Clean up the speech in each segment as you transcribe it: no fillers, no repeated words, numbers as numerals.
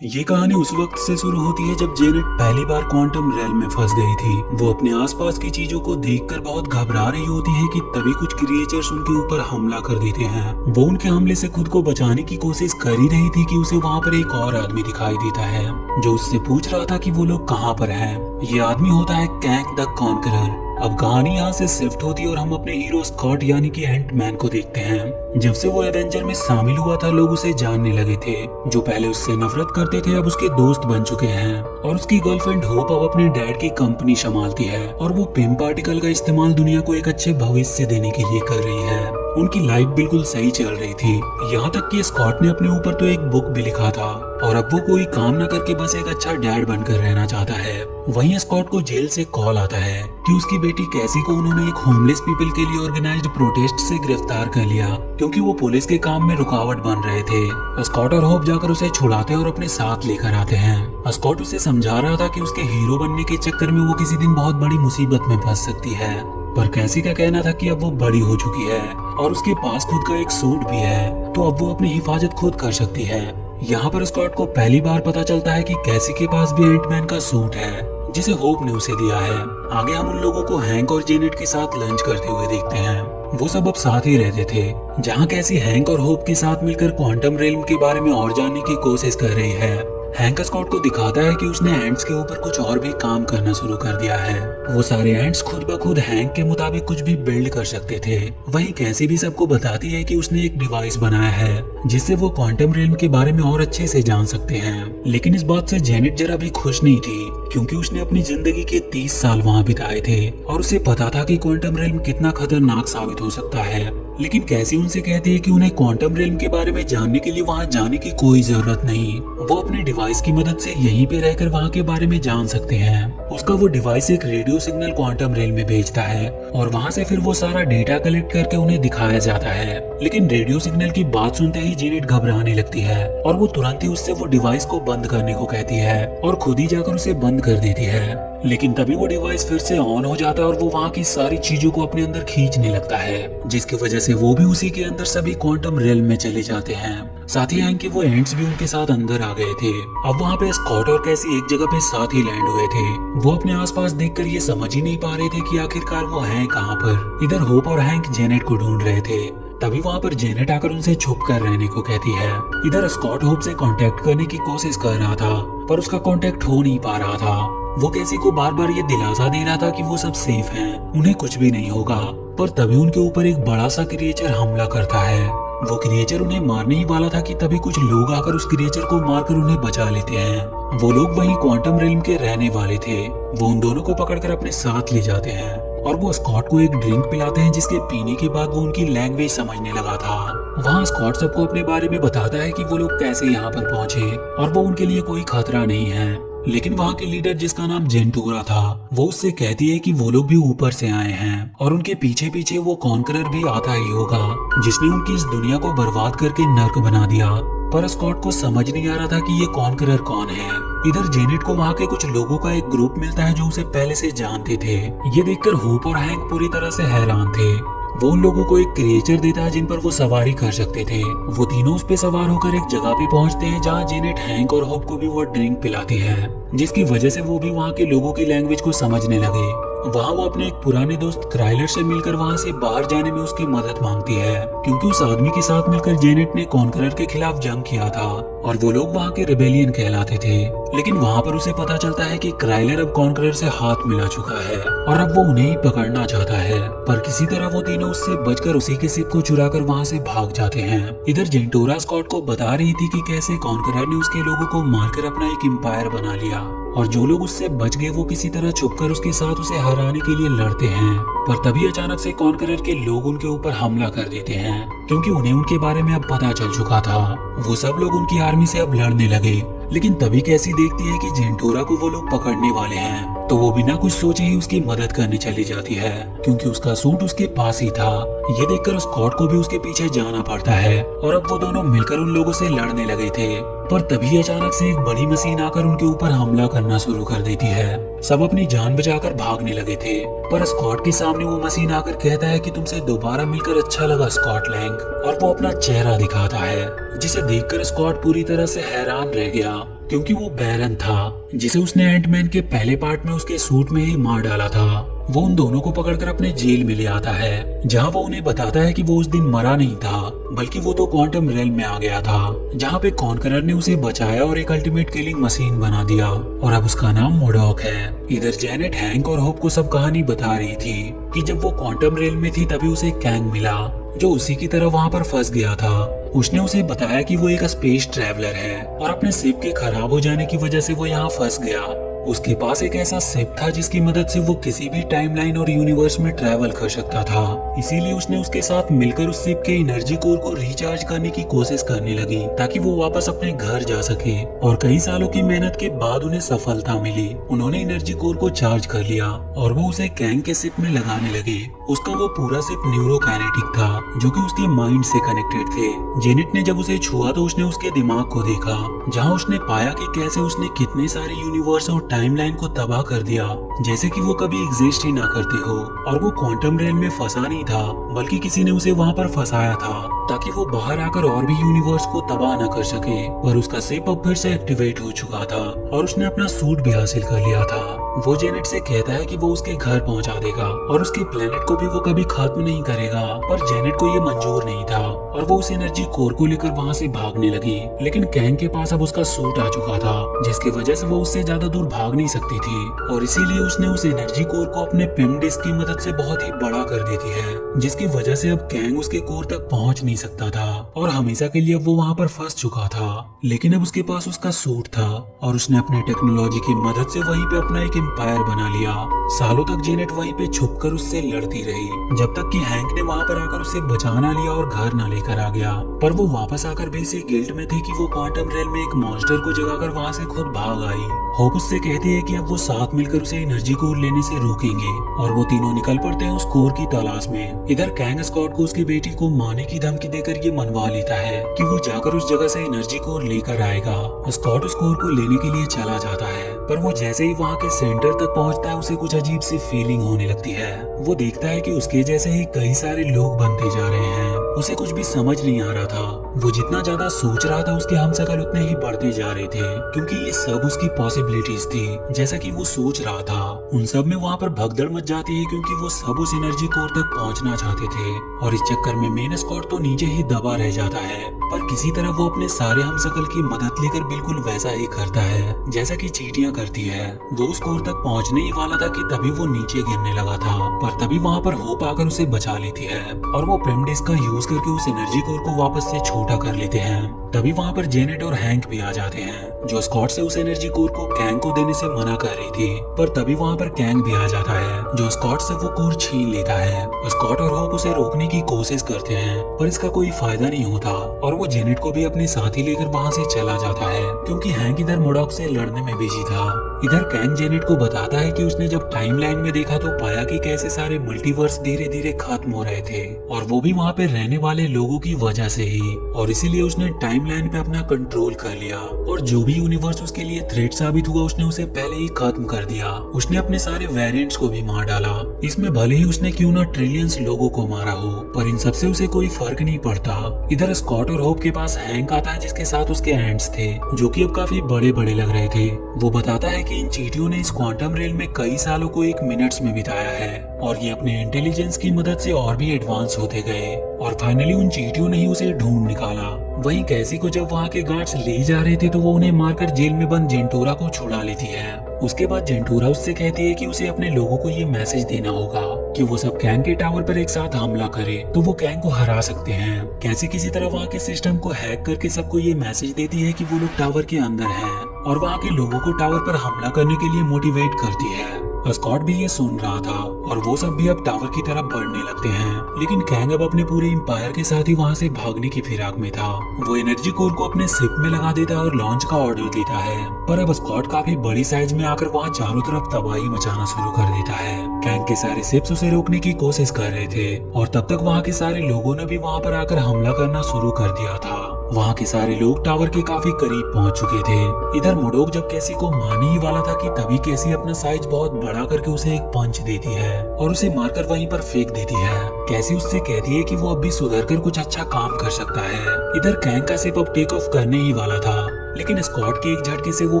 ये कहानी उस वक्त से शुरू होती है जब जेनेट पहली बार क्वांटम रेल में फंस गई थी। वो अपने आसपास की चीजों को देखकर बहुत घबरा रही होती है कि तभी कुछ क्रिएचर्स उनके ऊपर हमला कर देते हैं। वो उनके हमले से खुद को बचाने की कोशिश कर ही रही थी कि उसे वहाँ पर एक और आदमी दिखाई देता है जो उससे पूछ रहा था कि वो लोग कहाँ पर हैं। ये आदमी होता है कैंग द कॉन्करर। अब कहानी यहाँ से शिफ्ट होती है और हम अपने हीरो स्कॉट यानी कि एंट मैन को देखते हैं। जब से वो एवेंजर में शामिल हुआ था लोग उसे जानने लगे थे। जो पहले उससे नफरत करते थे अब उसके दोस्त बन चुके हैं और उसकी गर्लफ्रेंड होप अब अपने डैड की कंपनी संभालती है और वो पिम पार्टिकल का इस्तेमाल दुनिया को एक अच्छे भविष्य देने के लिए कर रही है। उनकी लाइफ बिल्कुल सही चल रही थी, यहाँ तक कि स्कॉट ने अपने ऊपर तो एक बुक भी लिखा था और अब वो कोई काम न करके बस एक अच्छा डैड बनकर रहना चाहता है। वहीं स्कॉट को जेल से कॉल आता है कि उसकी बेटी कैसी को उन्होंने एक होमलेस पीपल के लिए ऑर्गेनाइज्ड प्रोटेस्ट से गिरफ्तार कर लिया क्योंकि वो पुलिस के काम में रुकावट बन रहे थे। स्कॉट और होप जाकर उसे छुड़ाते और अपने साथ लेकर आते हैं। स्कॉट उसे समझा रहा था कि उसके हीरो बनने के चक्कर में वो किसी दिन बहुत बड़ी मुसीबत में फंस सकती है, पर कैसी का कहना था कि अब वो बड़ी हो चुकी है और उसके पास खुद का एक सूट भी है तो अब वो अपनी हिफाजत खुद कर सकती है। यहाँ पर स्कॉट को पहली बार पता चलता है कि कैसी के पास भी एंटमैन का सूट है जिसे होप ने उसे दिया है। आगे हम उन लोगों को हैंक और जेनेट के साथ लंच करते हुए देखते हैं। वो सब अब साथ ही रहते थे, जहाँ कैसी हैंक और होप के साथ मिलकर क्वांटम रेल्म के बारे में और जानने की कोशिश कर रही है। हैंक स्कॉट को दिखाता है कि उसने एंट्स के ऊपर कुछ और भी काम करना शुरू कर दिया है। वो सारे एंट्स खुद ब खुद हैंक के मुताबिक कुछ भी बिल्ड कर सकते थे। वहीं कैसी भी सबको बताती है कि उसने एक डिवाइस बनाया है जिससे वो क्वांटम रेल्म के बारे में और अच्छे से जान सकते हैं। लेकिन इस बात से जेनेट जरा भी खुश नहीं थी क्योंकि उसने अपनी जिंदगी के 30 साल वहाँ बिताए थे और उसे पता था कि क्वांटम रेल्म कितना खतरनाक साबित हो सकता है। लेकिन कैसी उनसे कहती है कि उन्हें क्वांटम रेल्म के बारे में जानने के लिए वहाँ जाने की कोई जरूरत नहीं, वो अपने डिवाइस की मदद से यहीं पे रहकर वहाँ के बारे में जान सकते हैं। उसका वो डिवाइस एक रेडियो सिग्नल क्वांटम रेल्म में भेजता है और वहाँ से फिर वो सारा डेटा कलेक्ट करके उन्हें दिखाया जाता है। लेकिन रेडियो सिग्नल की बात सुनते ही जेनेट घबराने लगती है और वो तुरंत ही उससे वो डिवाइस को बंद करने को कहती है और खुद ही जाकर उसे बंद कर देती है। लेकिन तभी वो डिवाइस फिर से ऑन हो जाता है और वो वहाँ की सारी चीजों को अपने अंदर खींचने लगता है, जिसकी वजह से वो भी उसी के अंदर सभी क्वांटम रेल्म में चले जाते हैं। साथ ही हैंक के वो एंट्स भी उनके साथ अंदर आ गए थे। अब वहाँ पे स्कॉट और कैसी एक जगह पे साथ ही लैंड हुए थे। वो अपने आसपास देखकर ये समझ ही नहीं पा रहे थे कि आखिरकार वो हैं कहाँ पर। इधर होप और हैंक जेनेट को ढूंढ रहे थे, तभी वहाँ पर जेनेट आकर उनसे छुप कर रहने को कहती है। इधर स्कॉट होप से कांटेक्ट करने की कोशिश कर रहा था पर उसका कांटेक्ट हो नहीं पा रहा था। वो कैसी को बार बार ये दिलासा दे रहा था कि वो सब सेफ हैं, उन्हें कुछ भी नहीं होगा। पर तभी उनके ऊपर एक बड़ा सा क्रिएचर हमला करता है। वो क्रिएचर उन्हें मारने ही वाला था कि तभी कुछ लोग आकर उस क्रिएचर को मारकर उन्हें बचा लेते हैं। वो लोग वहीं क्वांटम रेल्म के रहने वाले थे। वो उन दोनों को पकड़कर अपने साथ ले जाते हैं और वो स्कॉट को एक ड्रिंक पिलाते हैं जिसके पीने के बाद वो उनकी लैंग्वेज समझने लगा था। वहाँ स्कॉट सबको अपने बारे में बताता है कि वो लोग कैसे यहाँ पर पहुँचे और वो उनके लिए कोई खतरा नहीं है। लेकिन वहाँ के लीडर जिसका नाम जेंटूरा था वो उससे कहती है कि वो लोग भी ऊपर से आए हैं और उनके पीछे पीछे वो कॉन्करर भी आता ही होगा जिसने उनकी इस दुनिया को बर्बाद करके नर्क बना दिया। पर स्कॉट को समझ नहीं आ रहा था कि ये कॉन्करर कौन है। इधर जेनेट को वहाँ के कुछ लोगों का एक ग्रुप मिलता है जो उसे पहले से जानते थे। ये देखकर होप और हैंक पूरी तरह से हैरान थे। वो उन लोगों को एक क्रिएचर देता है जिन पर वो सवारी कर सकते थे। वो तीनों उस पे सवार होकर एक जगह पे पहुंचते हैं जहाँ जेनेट हैंक और होप को भी वो ड्रिंक पिलाती है, जिसकी वजह से वो भी वहाँ के लोगों की लैंग्वेज को समझने लगे। वहाँ वो अपने एक पुराने दोस्त क्राइलर से मिलकर वहाँ से बाहर जाने में उसकी मदद मांगती है क्योंकि उस आदमी के साथ मिलकर जेनेट ने कॉन्करर के खिलाफ जंग किया था और वो लोग वहाँ के रिबेलियन कहलाते थे। लेकिन वहाँ पर उसे पता चलता है कि क्राइलर अब कॉन्करर से हाथ मिला चुका है और अब वो उन्हें ही पकड़ना चाहता है। पर किसी तरह वो तीनों उससे बचकर उसी के शिप को चुराकर वहाँ से भाग जाते हैं। इधर जेंटोरा स्कॉट को बता रही थी कि कैसे कॉन्करर ने उसके लोगों को मारकर अपना एक एम्पायर बना लिया और जो लोग उससे बच गए वो किसी तरह छुपकर उसके साथ उसे हराने के लिए लड़ते हैं। पर तभी अचानक से कॉन्करर के लोग उनके ऊपर हमला कर देते हैं क्योंकि उन्हें उनके बारे में अब पता चल चुका था। वो सब लोग उनकी आर्मी से अब लड़ने लगे। लेकिन तभी कैसी देखती है कि जेंटोरा को वो लोग पकड़ने वाले हैं तो वो बिना कुछ सोचे ही उसकी मदद करने चली जाती है क्योंकि उसका सूट उसके पास ही था। ये देखकर स्कॉट को भी उसके पीछे जाना पड़ता है और अब वो दोनों मिलकर उन लोगों से लड़ने लगे थे। पर तभी अचानक से एक बड़ी मशीन आकर उनके ऊपर हमला करना शुरू कर देती है। सब अपनी जान बचाकर भागने लगे थे पर स्कॉट के सामने वो मशीन आकर कहता है कि तुमसे दोबारा मिलकर अच्छा लगा स्कॉट लैंग, और वो अपना चेहरा दिखाता है जिसे देखकर स्कॉट पूरी तरह से हैरान रह गया। क्योंकि वो बैरन था जिसे उसने एंटमैन के पहले पार्ट में उसके सूट में ही मार डाला था। वो उन दोनों को पकड़कर अपने जेल में ले आता है, जहाँ वो उन्हें बताता है कि वो उस दिन मरा नहीं था, बल्कि वो तो क्वांटम रेल में आ गया था, जहाँ पे कॉन्करर ने उसे बचाया और एक अल्टीमेट किलिंग मशीन बना दिया, और अब उसका नाम मोडॉक है। इधर जेनेट हैंक और होप को सब कहानी बता रही थी कि जब वो क्वांटम रेल में थी तभी उसे कैंग मिला, जो उसी की तरह वहाँ पर फंस गया था। उसने उसे बताया कि वो एक स्पेस ट्रैवलर है और अपने शिप के खराब हो जाने की वजह से वो यहाँ फंस गया। उसके पास एक ऐसा शिप था जिसकी मदद से वो किसी भी टाइमलाइन और यूनिवर्स में ट्रैवल कर सकता था। इसीलिए उसने उसके साथ मिलकर उस शिप के एनर्जी कोर को रिचार्ज करने की कोशिश करने लगी ताकि वो वापस अपने घर जा सके। और कई सालों की मेहनत के बाद उन्हें सफलता मिली। उन्होंने एनर्जी कोर को चार्ज कर लिया और वो उसे कैंग के शिप में लगाने लगे। उसका वो पूरा शिप न्यूरोकाइनेटिक था, जो कि उसके माइंड से कनेक्टेड थे। जेनेट ने जब उसे छुआ तो उसने उसके दिमाग को देखा, जहाँ उसने पाया कि कैसे उसने कितने सारे यूनिवर्स और टाइमलाइन को तबाह कर दिया, जैसे कि वो कभी एग्जिस्ट ही ना करते हो। और वो क्वांटम रेल में फंसा नहीं था, बल्कि किसी ने उसे वहाँ पर फंसाया था ताकि वो बाहर आकर और भी यूनिवर्स को तबाह न कर सके। पर उसका शिप अब फिर से एक्टिवेट हो चुका था और उसने अपना सूट भी हासिल कर लिया था। वो जेनेट से कहता है कि वो उसके घर पहुंचा देगा और उसके प्लेनेट को भी वो कभी खत्म नहीं करेगा, पर जेनेट को ये मंजूर नहीं था और वो उस एनर्जी कोर को लेकर वहाँ से भागने लगी। लेकिन कैंग के पास अब उसका सूट आ चुका था, जिसकी वजह से वो उससे ज्यादा दूर भाग नहीं सकती थी, और इसीलिए उसने उस एनर्जी कोर को अपने पिम डिस्क की मदद से बहुत ही बड़ा कर देती है, जिसकी वजह से अब कैंग उसके कोर तक पहुंच नहीं सकता था और हमेशा के लिए वो वहाँ पर फंस चुका था। लेकिन अब उसके पास उसका सूट था और उसने अपने टेक्नोलॉजी की मदद से वहीं पे अपना एक एम्पायर बना लिया। सालों तक जेनेट वहीं पे छुपकर उससे लड़ती रही, जब तक कि हैंक ने वहाँ पर आकर उसे बचाना लिया और घर ना लेकर आ गया। पर वो वापस आकर भी इसी गिल्ट में थी कि वो क्वांटम रेल में एक मॉन्स्टर को जगाकर वहाँ से खुद भाग आई। होप उससे कहती है कि अब वो साथ मिलकर उसे एनर्जी कोर लेने से रोकेंगे और वो तीनों निकल पड़ते हैं उस कोर की तलाश में। इधर कैंग स्कॉट को उसकी बेटी को मारने की धमकी देकर ये मनवा लेता है कि वो जाकर उस जगह से एनर्जी कोर लेकर आएगा। स्कॉट उस कोर को लेने के लिए चला जाता है, पर वो जैसे ही वहाँ के सेंटर तक पहुँचता है उसे कुछ अजीब सी फीलिंग होने लगती है। वो देखता है कि उसके जैसे ही कई सारे लोग बनते जा रहे हैं। उसे कुछ भी समझ नहीं आ रहा था। वो जितना ज्यादा सोच रहा था उसके हमशक्ल उतने ही बढ़ते जा रहे थे, क्योंकि ये सब उसकी पॉसिबिलिटीज थी। जैसा कि वो सोच रहा था उन सब में वहाँ पर भगदड़ मच जाती है, क्योंकि वो सब उस एनर्जी कोर तक पहुँचना चाहते थे और इस चक्कर में मेन स्कॉट तो नीचे ही दबा रह जाता है। पर किसी तरह वो अपने सारे हमशक्ल की मदद लेकर बिल्कुल वैसा ही करता है जैसा कि चींटियां करती है। वो उस कोर तक पहुंचने ही वाला था कि तभी वो नीचे गिरने लगा था, पर तभी वहां पर होप आकर उसे बचा लेती है और वो प्रेम डिस्क का यूज करके उस एनर्जी कोर को वापस से छोटा कर लेते हैं। तभी वहां पर जेनेट और हैंक भी आ जाते हैं, जो स्कॉट से उस एनर्जी कोर को कैंग को देने से मना कर रही थी। पर तभी वहां पर कैंग भी आ जाता है, जो स्कॉट से वो कोर छीन लेता है। स्कॉट और होप उसे रोकने की कोशिश करते हैं, पर इसका कोई फायदा नहीं होता और वो जेनेट को भी अपने साथ ही लेकर वहां से चला जाता है, क्योंकि हैंक इधर मोडॉक से लड़ने में बिजी था। इधर कैंग जेनेट को बताता है कि उसने जब टाइमलाइन में देखा तो पाया कि कैसे सारे मल्टीवर्स धीरे धीरे खत्म हो रहे थे, और वो भी वहाँ पे रहने वाले लोगों की वजह से ही, और इसीलिए उसने टाइमलाइन पे अपना कंट्रोल कर लिया और जो भी यूनिवर्स उसके लिए थ्रेट साबित हुआ उसने उसे पहले ही खत्म कर दिया। उसने अपने सारे वेरिएंट्स को भी मार डाला। इसमें भले ही उसने क्यों ना ट्रिलियंस लोगों को मारा हो, पर इन सबसे उसे कोई फर्क नहीं पड़ता। इधर स्कॉट और होप के पास हैंक आता है, जिसके साथ उसके एंड्स थे, जो कि अब काफी बड़े बड़े लग रहे थे। वो बताता है कि इन चींटियों ने इस क्वांटम रेल में कई सालों को एक मिनट्स में बिताया है और ये अपने इंटेलिजेंस की मदद से और भी एडवांस होते गए, और फाइनली उन चींटियों ने ही उसे ढूंढ निकाला। वहीं कैसी को जब वहाँ के गार्ड्स ले जा रहे थे तो वो उन्हें मारकर जेल में बंद जेंटूरा को छुड़ा लेती है। उसके बाद जेंटूरा उससे कहती है कि उसे अपने लोगों को ये मैसेज देना होगा कि वो सब कैंग के टावर पर एक साथ हमला करे तो वो कैंग को हरा सकते हैं। कैसी किसी तरह वहाँ के सिस्टम को हैक करके सबको ये मैसेज देती है कि वो लोग टावर के अंदर हैं और वहाँ के लोगों को टावर पर हमला करने के लिए मोटिवेट करती है। स्कॉट भी ये सुन रहा था और वो सब भी अब टावर की तरफ बढ़ने लगते हैं, लेकिन कैंग अब अपने पूरे एम्पायर के साथ ही वहाँ से भागने की फिराक में था। वो एनर्जी कोर को अपने शिप में लगा देता है और लॉन्च का ऑर्डर देता है, पर अब स्कॉट काफी बड़ी साइज में आकर वहाँ चारों तरफ तबाही मचाना शुरू कर देता है। कैंग के सारे शिप्स उसे रोकने की कोशिश कर रहे थे और तब तक वहाँ के सारे लोगों ने भी वहाँ पर आकर हमला करना शुरू कर दिया था। वहाँ के सारे लोग टावर के काफी करीब पहुँच चुके थे। इधर मोडोक जब कैसी को मारने ही वाला था कि तभी कैसी अपना साइज बहुत बड़ा करके उसे एक पंच देती है और उसे मारकर वहीं पर फेंक देती है। कैसी उससे कहती है कि वो अब भी सुधर कर कुछ अच्छा काम कर सकता है। इधर कैंग का शिप अब टेक ऑफ करने ही वाला था लेकिन स्कॉट के एक झटके से वो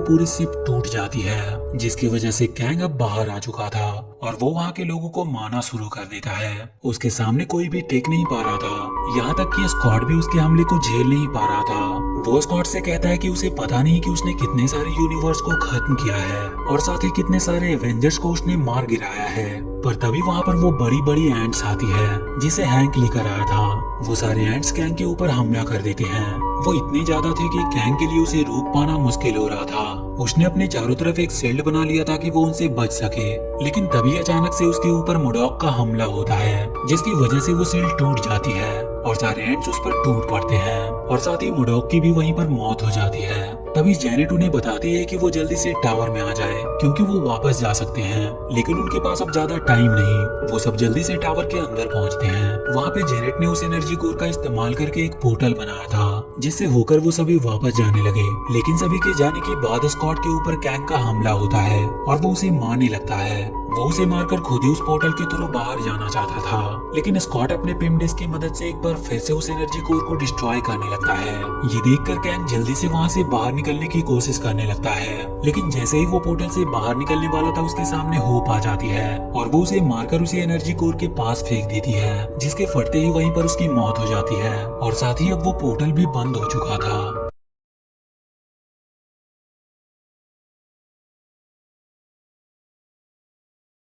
पूरी शिप टूट जाती है, जिसकी वजह से कैंग अब बाहर आ चुका था और वो वहाँ के लोगों को मारना शुरू कर देता है। उसके सामने कोई भी टेक नहीं पा रहा था, यहाँ तक कि स्कॉट भी उसके हमले को झेल नहीं पा रहा था। वो स्कॉट से कहता है कि उसे पता नहीं कि उसने कितने सारे यूनिवर्स को खत्म किया है और साथ ही कितने सारे एवेंजर्स को उसने मार गिराया है। पर तभी वहाँ पर वो बड़ी बड़ी एंट्स आती है जिसे हैंक लेकर आया था। वो सारे एंट्स कैंग के ऊपर हमला कर देते हैं। वो इतने ज्यादा थे कि कैंग के लिए उसे रोक पाना मुश्किल हो रहा था। उसने अपने चारों तरफ एक शील्ड बना लिया था कि वो उनसे बच सके, लेकिन तभी अचानक से उसके ऊपर मुडॉक का हमला होता है, जिसकी वजह से वो शील्ड टूट जाती है और सारे एंट्स उस पर टूट पड़ते हैं और साथ ही मुडॉक की भी वहीं पर मौत हो जाती है। तभी जेनेट उन्हें बताती है कि वो जल्दी से टावर में आ जाए क्योंकि वो वापस जा सकते हैं, लेकिन उनके पास अब ज्यादा टाइम नहीं। वो सब जल्दी से टावर के अंदर पहुंचते हैं। वहाँ पे जेनेट ने उस एनर्जी कोर का इस्तेमाल करके एक पोर्टल बनाया था, जिससे होकर वो सभी वापस जाने लगे। लेकिन सभी के जाने के बाद स्कॉट के ऊपर कैंग का हमला होता है और वो उसे मारने लगता है। वो उसे मारकर खुद ही उस पोर्टल के थ्रू बाहर जाना चाहता था, लेकिन स्कॉट अपने पिमडिस की मदद से एक बार फिर से उस एनर्जी कोर को डिस्ट्रॉय करने लगता है। ये देखकर कैंग जल्दी से वहाँ से बाहर निकलने की कोशिश करने लगता है, लेकिन जैसे ही वो पोर्टल से बाहर निकलने वाला था उसके सामने होप आ जाती है और वो उसे मारकर उसे एनर्जी कोर के पास फेंक देती है, जिसके फटते ही वहीं पर उसकी मौत हो जाती है और साथ ही अब वो पोर्टल भी बंद हो चुका था।